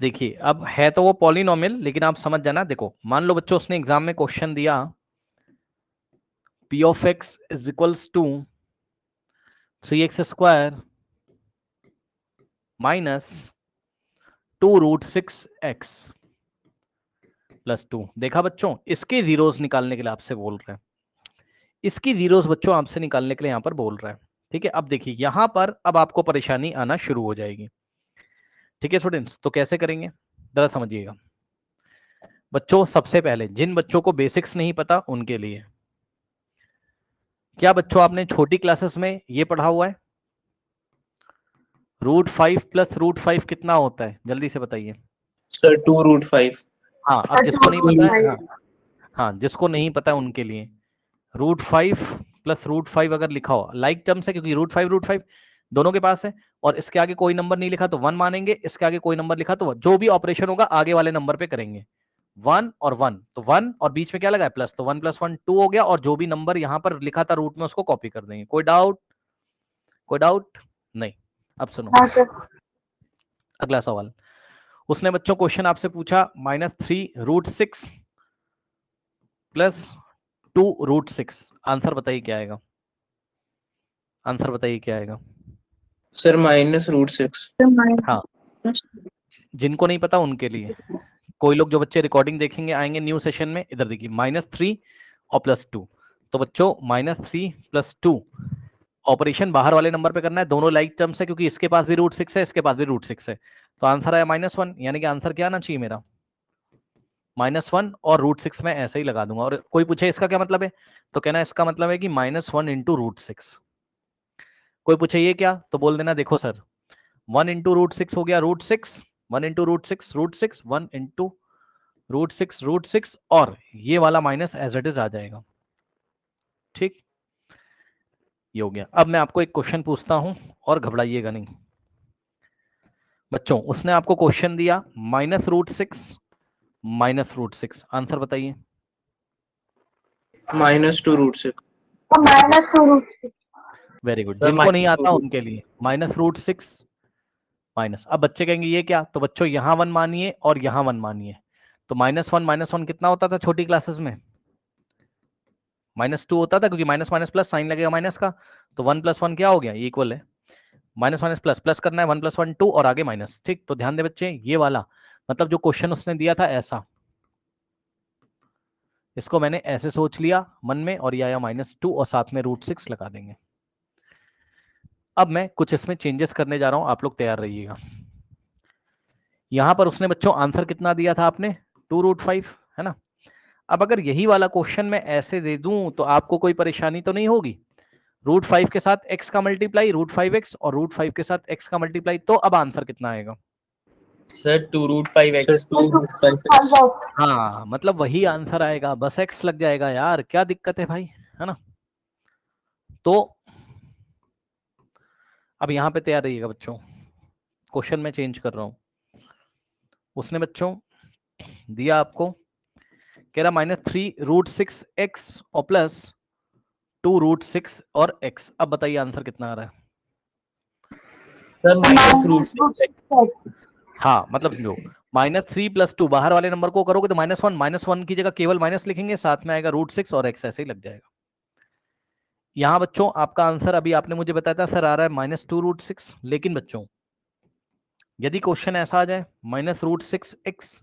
देखिए अब है तो वो पॉलिनोमियल, लेकिन आप समझ जाना। देखो मान लो बच्चों उसने एग्जाम में क्वेश्चन दिया p of x is equals to 3x square minus 2√6x plus 2। देखा बच्चों, इसके जीरोस निकालने के लिए आपसे बोल रहे हैं, इसकी जीरोस बच्चों आपसे निकालने के लिए यहां पर बोल रहा है। ठीक है, अब देखिए यहां पर अब आपको परेशानी आना शुरू हो जाएगी। ठीक है स्टूडेंट्स, तो कैसे करेंगे जरा समझिएगा। बच्चों सबसे पहले जिन बच्चों को बेसिक्स नहीं पता उनके लिए, क्या बच्चों आपने छोटी क्लासेस में ये पढ़ा हुआ है √5 प्लस √5 कितना होता है, जल्दी से बताइए। सर 2√5। हाँ, अब जिसको नहीं पता है, हाँ हाँ, जिसको नहीं पता है उनके लिए √5 प्लस √5 अगर लिखा हो लाइक टर्म से, क्योंकि √5 दोनों के पास है, और इसके आगे कोई नंबर नहीं लिखा तो 1 मानेंगे, इसके आगे कोई नंबर लिखा तो जो भी ऑपरेशन होगा आगे वाले नंबर पे करेंगे। 1 और 1 तो 1 और बीच में क्या लगा है प्लस, तो 1 + 1 2 हो गया, और जो भी नंबर यहाँ पर लिखा था रूट में उसको कॉपी कर देंगे। कोई डाउट? कोई डाउट नहीं। अब सुनो अगला सवाल। उसने बच्चों क्वेश्चन आपसे पूछा -3√6 प्लस 2√6। आंसर बताइए क्या आएगा, आंसर बताइए क्या आएगा। सर -√6। हाँ, जिनको नहीं पता उनके लिए, कोई लोग जो बच्चे रिकॉर्डिंग देखेंगे आएंगे न्यू सेशन में, इधर देखिए -3 और +2। तो बच्चों -3 + 2 ऑपरेशन बाहर वाले नंबर पे करना है, दोनों लाइक टर्म्स है, क्योंकि इसके पास भी √6 है, इसके पास भी √6 है। तो आंसर आया -1, यानी कि आंसर क्या आना चाहिए मेरा -1, और √6 में ऐसे ही लगा दूंगा। और कोई पूछे इसका क्या मतलब है, तो कहना इसका मतलब है कि -1 × √6। कोई पूछे ये क्या, तो बोल देना देखो सर 1 × √6 हो गया √6, 1 × √6 √6, 1 × √6 और ये वाला माइनस एज इट इज आ जाएगा। ठीक, ये हो गया। अब मैं आपको एक क्वेश्चन पूछता हूं और घबराइएगा नहीं बच्चों। उसने आपको क्वेश्चन दिया -√6 आंसर बताइए। -2√6। वेरी गुड, सर जिनको नहीं आता -2√6। उनके लिए -√6 माइनस। अब बच्चे कहेंगे ये क्या, तो बच्चों यहाँ 1 मानिए और यहाँ 1 मानिए। तो -1 कितना होता था छोटी क्लासेस में, -2 होता था, क्योंकि माइनस माइनस प्लस साइन लगेगा माइनस का। तो 1 + 1 क्या हो गया, इक्वल है माइनस माइनस प्लस, प्लस करना है 1 + 1 2 और आगे माइनस। ठीक, तो ध्यान दे बच्चे, ये वाला मतलब जो क्वेश्चन उसने दिया था ऐसा, इसको मैंने ऐसे सोच लिया मन में, और ये आया -2 और साथ में √6 लगा देंगे। अब मैं कुछ इसमें चेंजेस करने जा रहा हूं, आप लोग तैयार रहिएगा। यहां पर उसने बच्चों आंसर कितना दिया था आपने, 2√5 है ना। अब अगर यही वाला क्वेश्चन मैं ऐसे दे दूं तो आपको कोई परेशानी तो नहीं होगी। √5 के साथ x का मल्टीप्लाई √5x और √5 के साथ x का मल्टीप्लाई, तो अब आंसर कितना आएगा। Sir 2√5x। 2√5x। हाँ, मतलब वही आंसर आएगा, बस x लग जाएगा यार, क्या दिक्कत है भाई, है ना। तो अब यहां पे तैयार रहिएगा बच्चों, क्वेश्चन में चेंज कर रहा हूं। उसने बच्चों दिया आपको, कह रहा -3√6x और प्लस 2√6 और x। अब बताइए आंसर कितना आ रहा है। Sir -√6x। हाँ, मतलब समझो -3 + 2 बाहर वाले नंबर को करोगे तो -1 की जगह केवल माइनस लिखेंगे, साथ में आएगा √6 और x, ऐसे ही लग जाएगा। यहां बच्चों आपका आंसर अभी आपने मुझे बताया था सर आ रहा है -2√6, लेकिन बच्चों यदि क्वेश्चन ऐसा आ जाए -√6x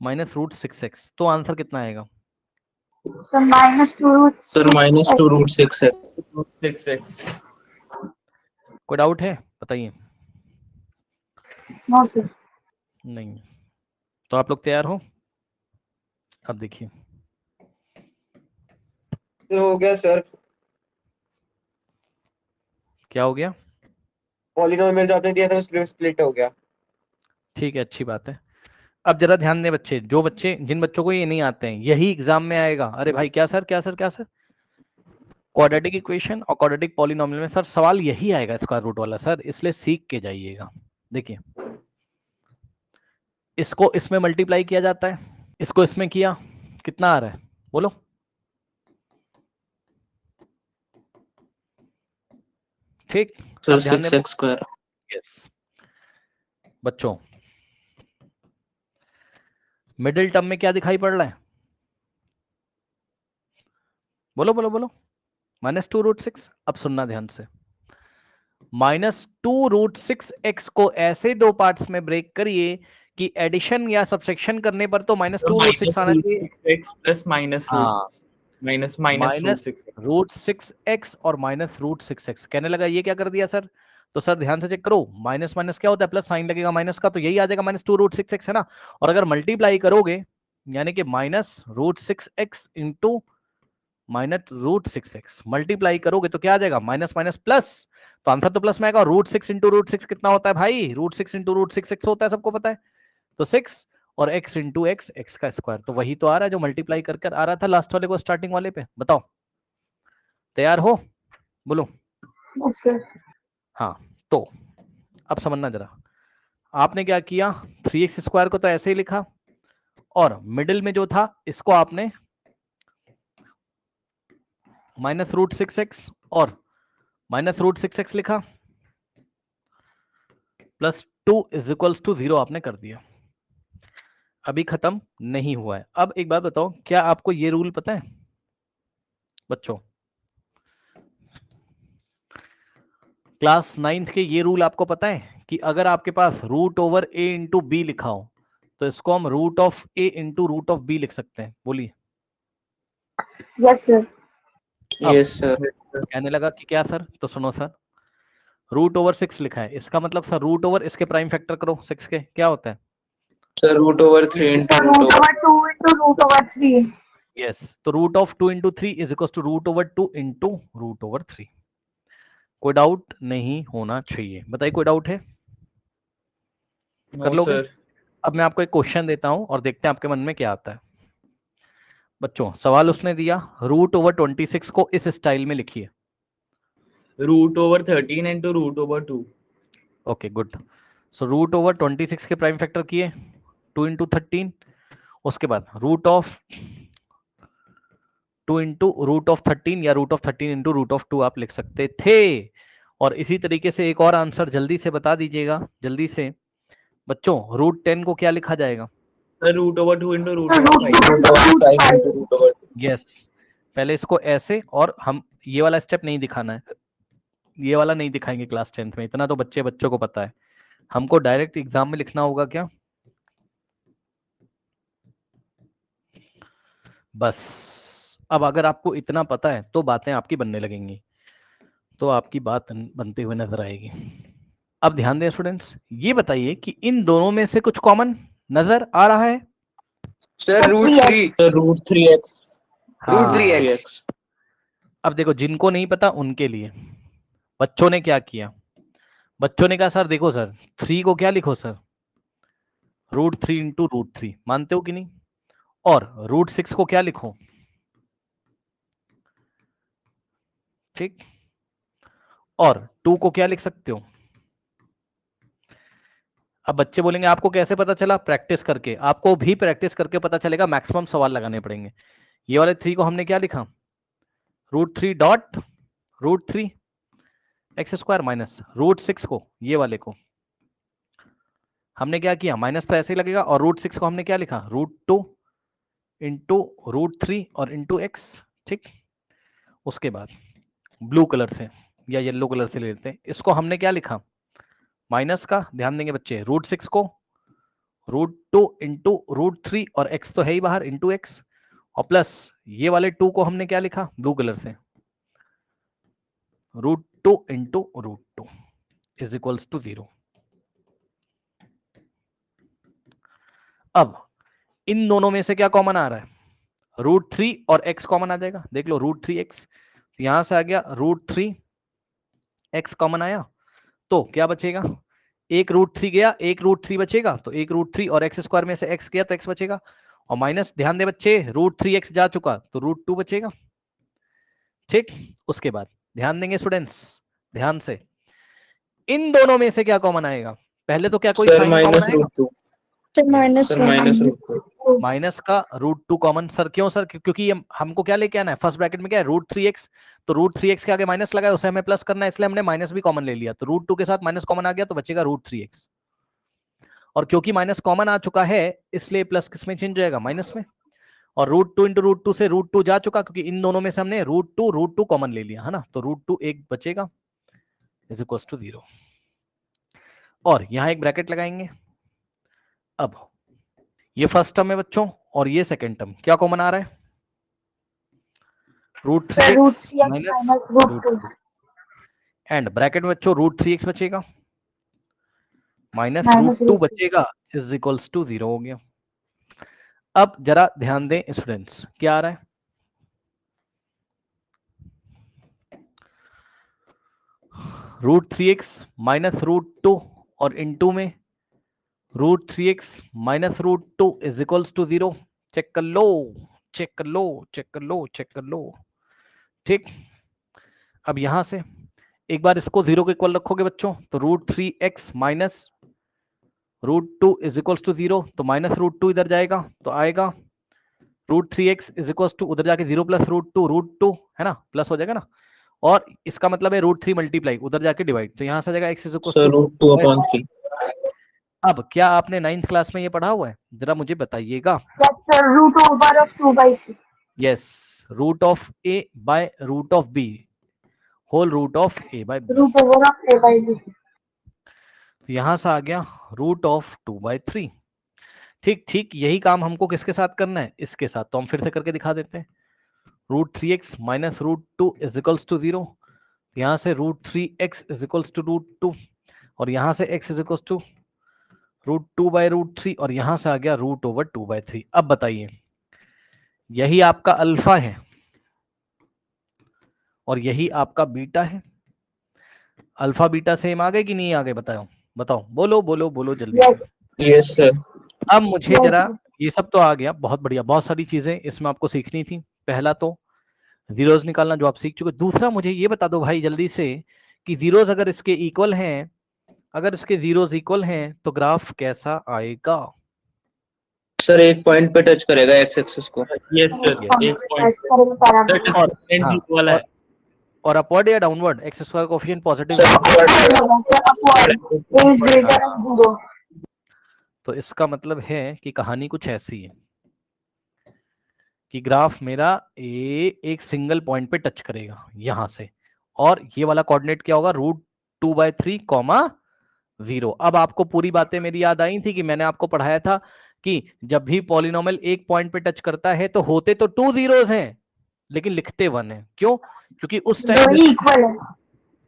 -√6x, तो आंसर कितना आएगा। Sir -2√6x। कोई डाउट है बताइए। नहीं, तो आप लोग तैयार हो। अब देखिए हो गया सर। क्या हो गया। पॉलिनोमियल जो आपने दिया था उसमें स्प्लिट हो गया। ठीक है, अच्छी बात है। अब जरा ध्यान दें बच्चे, जो बच्चे जिन बच्चों को ये नहीं आते हैं, यही एग्जाम में आएगा। अरे भाई क्या सर, क्या सर, क्या सर, क्वाड्रेटिक इक्वेशन और क्वाड्रेटिक पॉलिनोमियल में सर सवाल यही आएगा स्क्वायर रूट वाला सर, इसलिए सीख के जाइएगा। देखिए इसको इसमें मल्टीप्लाई किया जाता है, इसको इसमें किया, कितना आ रहा है बोलो। ठीक, सर अब ध्यान दें 6x²। यस बच्चों, मिडिल टर्म में क्या दिखाई पड़ रहा है? बोलो बोलो बोलो। -2√6। अब सुनना ध्यान से, -2√6x को ऐसे दो पार्ट्स में ब्रेक करिए कि एडिशन या सब्सट्रैक्शन करने पर तो -2√6 आना चाहिए। x प्लस माइनस हाँ, माइनस -√6x और -√6x। कहने लगा ये क्या कर दिया सर? तो सर ध्यान से चेक करो, माइनस माइनस क्या होता है? प्लस साइन लगेगा माइनस का, तो यही आ जाएगा -2√6x, है ना। और अगर मल्टीप्लाई करोगे यानी कि -√6x इंटू -√6x मल्टीप्लाई करोगे तो क्या आ जाएगा? माइनस माइनस प्लस, तो आंसर तो प्लस में आएगा। √6 इंटू √6 कितना होता है भाई? √6 इंटू √6x होता है, सबको पता है। तो 6 और x इंटू एक्स, एक्स का स्क्वायर, तो वही तो आ रहा है जो मल्टीप्लाई कर आ रहा था लास्ट वाले को स्टार्टिंग वाले पे। बताओ, तैयार हो? बोलो। Yes sir. हाँ, तो अब समझना जरा, आपने क्या किया, 3x² को तो ऐसे ही लिखा, और मिडिल में जो था इसको आपने -√6x और -√6x लिखा, +2 = 0 आपने कर दिया। अभी खत्म नहीं हुआ है। अब एक बात बताओ, क्या आपको ये रूल पता है बच्चों? क्लास 9th के ये रूल आपको पता है कि अगर आपके पास √a इंटू बी लिखा हो तो इसको हम √a इंटू √b लिख सकते हैं। बोलिए। Yes sir. Yes sir. कहने लगा कि क्या सर? तो सुनो सर, √6 लिखा है, इसका मतलब सर √ इसके प्राइम फैक्टर करो 6 के, क्या होता है sir √3 into sir √2 into √3। Yes, तो √2 into 3 is equal to √2 into √3। कोई डाउट नहीं होना चाहिए। बताइए, कोई डाउट है? कर लोगे? अब मैं आपको एक क्वेश्चन देता हूं और देखते हैं आपके मन में क्या आता है। बच्चों, सवाल उसने दिया, √26 को इस स्टाइल में लिखिए। √13 इंटू √2। Okay, good. सो √26 के प्राइम फैक्टर किए 2 इंटू 13, उसके बाद √2 इंटू √13 या √13 इंटू √2 आप लिख सकते थे। और इसी तरीके से एक और आंसर जल्दी से बता दीजिएगा, जल्दी से बच्चों। √10 को क्या लिखा जाएगा? √2 इंटू √5। यस, पहले इसको ऐसे, और हम ये वाला स्टेप नहीं दिखाना है, ये वाला नहीं दिखाएंगे क्लास 10th में, इतना तो बच्चों को पता है। हमको डायरेक्ट एग्जाम में लिखना होगा क्या? बस अब अगर आपको इतना पता है तो बातें आपकी बनने लगेंगी, तो आपकी बात बनते हुए नजर आएगी। अब ध्यान दें स्टूडेंट्स, ये बताइए कि इन दोनों में से कुछ कॉमन नजर आ रहा है? सर √3। Sir √3x। √3x। अब देखो, जिनको नहीं पता उनके लिए बच्चों ने क्या किया, बच्चों ने कहा सर देखो सर 3 को क्या लिखो सर, √3 इंटू √3, मानते हो कि नहीं? और √6 को क्या लिखो, ठीक, और 2 को क्या लिख सकते हो? अब बच्चे बोलेंगे आपको कैसे पता चला? प्रैक्टिस करके, आपको भी प्रैक्टिस करके पता चलेगा, मैक्सिमम सवाल लगाने पड़ेंगे। ये वाले 3 को हमने क्या लिखा, √3 डॉट √3 x² माइनस √6 को, ये वाले को हमने क्या किया, माइनस तो ऐसे ही लगेगा, और √6 को हमने क्या लिखा, √2 इंटू √3 और इंटू x, ठीक। उसके बाद ब्लू कलर से या येलो कलर से ले लेते हैं, इसको हमने क्या लिखा, माइनस का, ध्यान देंगे बच्चे, √6 को √2 इंटू √3 और x तो है ही बाहर, इंटू x, और प्लस ये वाले 2 को हमने क्या लिखा ब्लू कलर से, √2 इंटू √2 इज इक्वल्स टू 0। अब इन दोनों में से क्या कॉमन आ रहा है, √3 और x कॉमन आ जाएगा। देख लो √3x, यहां से आ गया √3x कॉमन आया, तो क्या बचेगा, एक √3 गया, एक √3 बचेगा, तो एक √3 और x² में से x गया तो x बचेगा, और माइनस, ध्यान दे बच्चे, √3x जा चुका तो √2 बचेगा, ठीक। उसके बाद ध्यान देंगे स्टूडेंट्स, ध्यान से, इन दोनों में से क्या कॉमन आएगा? पहले तो क्या कोई साइन कॉमन आएगा, माइनस का √2 कॉमन। सर क्यों सर? क्योंकि ये हमको क्या लेके आना है, फर्स्ट ब्रैकेट में क्या है, √3x, तो √3x के आगे माइनस लगा है, उसे हमें प्लस करना है, इसलिए हमने माइनस भी कॉमन ले लिया, तो √2 के साथ माइनस कॉमन आ गया तो बचेगा √3x। और क्योंकि माइनस कॉमन आ चुका है इसलिए प्लस किस में चेंज हो जाएगा, माइनस में। और √2 इंटू √2 से √2 जा चुका, क्योंकि इन दोनों में से हमने √2 कॉमन ले लिया है ना, तो √2 एक बचेगा इज इक्वल टू 0। और यहां एक ब्रैकेट लगाएंगे। अब ये फर्स्ट टर्म है बच्चों और ये सेकेंड टर्म, क्या कॉमन आ रहा है, Sir, √3x √3x minus minus √2. And bracket में बच्चों √3x बचेगा माइनस Minus √2 √2. बचेगा इज इक्वल्स टू 0 हो गया। अब जरा ध्यान दें स्टूडेंट्स, क्या आ रहा है, √3x माइनस √2 और इनटू में √3x minus √2 is equals to 0। Check कर लो, चेक कर लो, चेक कर लो, चेक कर लो, ठीक। अब यहां से एक बार इसको 0 के इक्वल रखोगे बच्चों, तो √3x minus √2 is equals to 0, तो माइनस √2 इधर जाएगा तो आएगा √3x इज इक्वल्स टू, उधर जाके 0 प्लस √2 है ना, प्लस हो जाएगा ना, और इसका मतलब है √3 मल्टीप्लाई उधर जाके डिवाइड, तो यहां से आ जाएगा x is equals sir to. √2/3। अब क्या आपने 9th क्लास में ये पढ़ा हुआ है, जरा मुझे बताइएगा। Yes, sir. Root over of 2/3. Yes, root of a by root of b whole root of a by b, Root over of a/b. तो यहां से आ गया √2/3। ठीक ठीक, यही काम हमको किसके साथ करना है, इसके साथ, तो हम फिर से करके दिखा देते हैं। √3x minus √2 is equals to 0, यहाँ से √3x इज इक्वल्स टू √2 और यहाँ से x इज इक्वल्स टू √2/√3 और यहाँ से आ गया √2/3। अब बताइए, यही आपका अल्फा है और यही आपका बीटा है, अल्फा बीटा सेम आ गए कि नहीं आ गए, बताओ बताओ, बोलो बोलो बोलो जल्दी Yes. से। Yes sir. अब मुझे Yes, जरा, sir. ये सब तो आ गया, बहुत बढ़िया, बहुत सारी चीजें इसमें आपको सीखनी थी। पहला तो जीरोस निकालना जो आप सीख चुके। दूसरा मुझे ये बता दो भाई जल्दी से कि जीरोस अगर इसके इक्वल हैं, अगर इसके जीरोस इक्वल हैं तो ग्राफ कैसा आएगा। सर एक पॉइंट पे टच करेगा एक्स एक्सिस को। यस सर, एक पॉइंट Yes, sir. Parabola. और डिस्क्रिमिनेंट हाँ, जीरो वाला है। और अपवर्ड या downward, x square coefficient positive sir है Sir, upward is greater than 0. तो इसका मतलब है कि कहानी कुछ ऐसी है कि ग्राफ मेरा एक सिंगल पॉइंट पे टच करेगा यहां से, और ये वाला कोऑर्डिनेट क्या होगा, √2/3 कॉमा 0। अब आपको पूरी बातें मेरी याद आई थी कि मैंने आपको पढ़ाया था कि जब भी पॉलिनोमियल एक पॉइंट पे टच करता है तो होते तो 2 जीरोस हैं लेकिन लिखते 1 है, क्यों, क्योंकि उस जो टाइम, इक्वल है।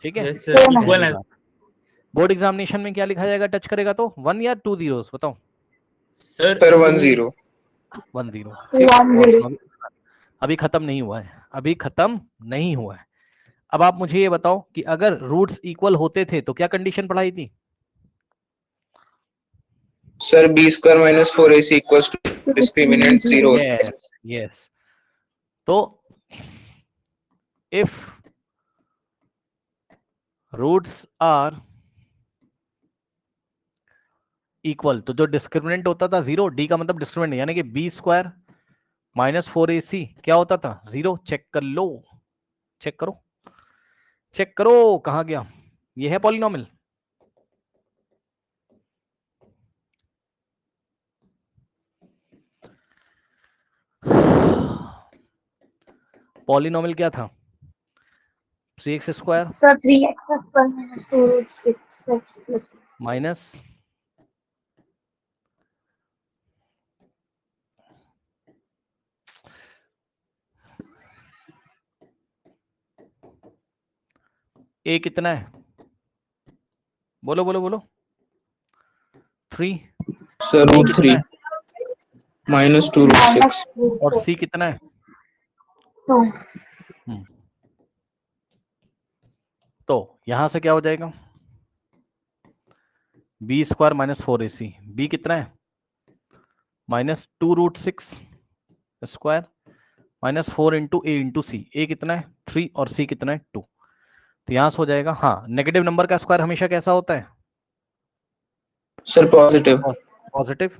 ठीक है। यस सर, Same है। इक्वल है। बोर्ड एग्जामिनेशन में क्या लिखा जाएगा टच करेगा तो, 1 या 2 जीरोस, बताओ। सर 1-0। 1 0, 1-0। अभी खत्म नहीं हुआ है, अभी खत्म नहीं हुआ है। अब आप मुझे ये बताओ कि अगर रूट्स इक्वल होते थे तो क्या कंडीशन पढ़ाई थी, sir b² - 4ac equals to discriminant 0। Yes yes, तो इफ रूट्स आर इक्वल तो जो डिस्क्रिमिनेंट होता था 0, डी का मतलब डिस्क्रिमिनेंट, यानी कि b² - 4ac क्या होता था 0। चेक कर लो, चेक करो, चेक करो, कहां गया, ये है पॉलिनोमियल। पॉलिनोमियल क्या था, 3x square Sir, 3x plus 1 minus 2 root 6x plus 2. Minus a कितना है, बोलो बोलो बोलो, 3। सर b √3 कितना है -2 √6। root और 4. c कितना है 2. तो यहां से क्या हो जाएगा, b² - 4ac, b कितना है -2 √6 square -4 into a into C, a कितना है 3 और c कितना है 2, तो यहां से हो जाएगा। हाँ, नेगेटिव नंबर का स्क्वायर हमेशा कैसा होता है, सर पॉजिटिव। पॉजिटिव,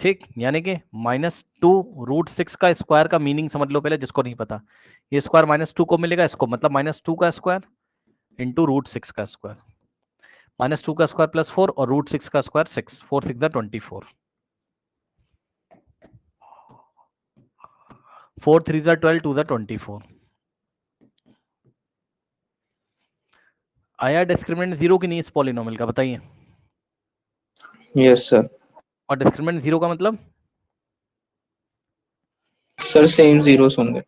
ठीक, यानी कि -2 √6 का स्क्वायर का मीनिंग समझ लो पहले, जिसको नहीं पता, ये स्क्वायर -2 को मिलेगा, इसको मतलब -2 का स्क्वायर इंटू √6 का स्क्वायर। -2 का स्क्वायर प्लस 4 और √6 का स्क्वायर 6, 4 6 24, 4 3 12, 2 24। आया डिस्क्रिमिनेंट 0 की नहीं इस पॉलिनोमियल का, बताइए। Yes sir. और डिस्क्रिमिनेंट 0 का मतलब सर सेम जीरोस होंगे।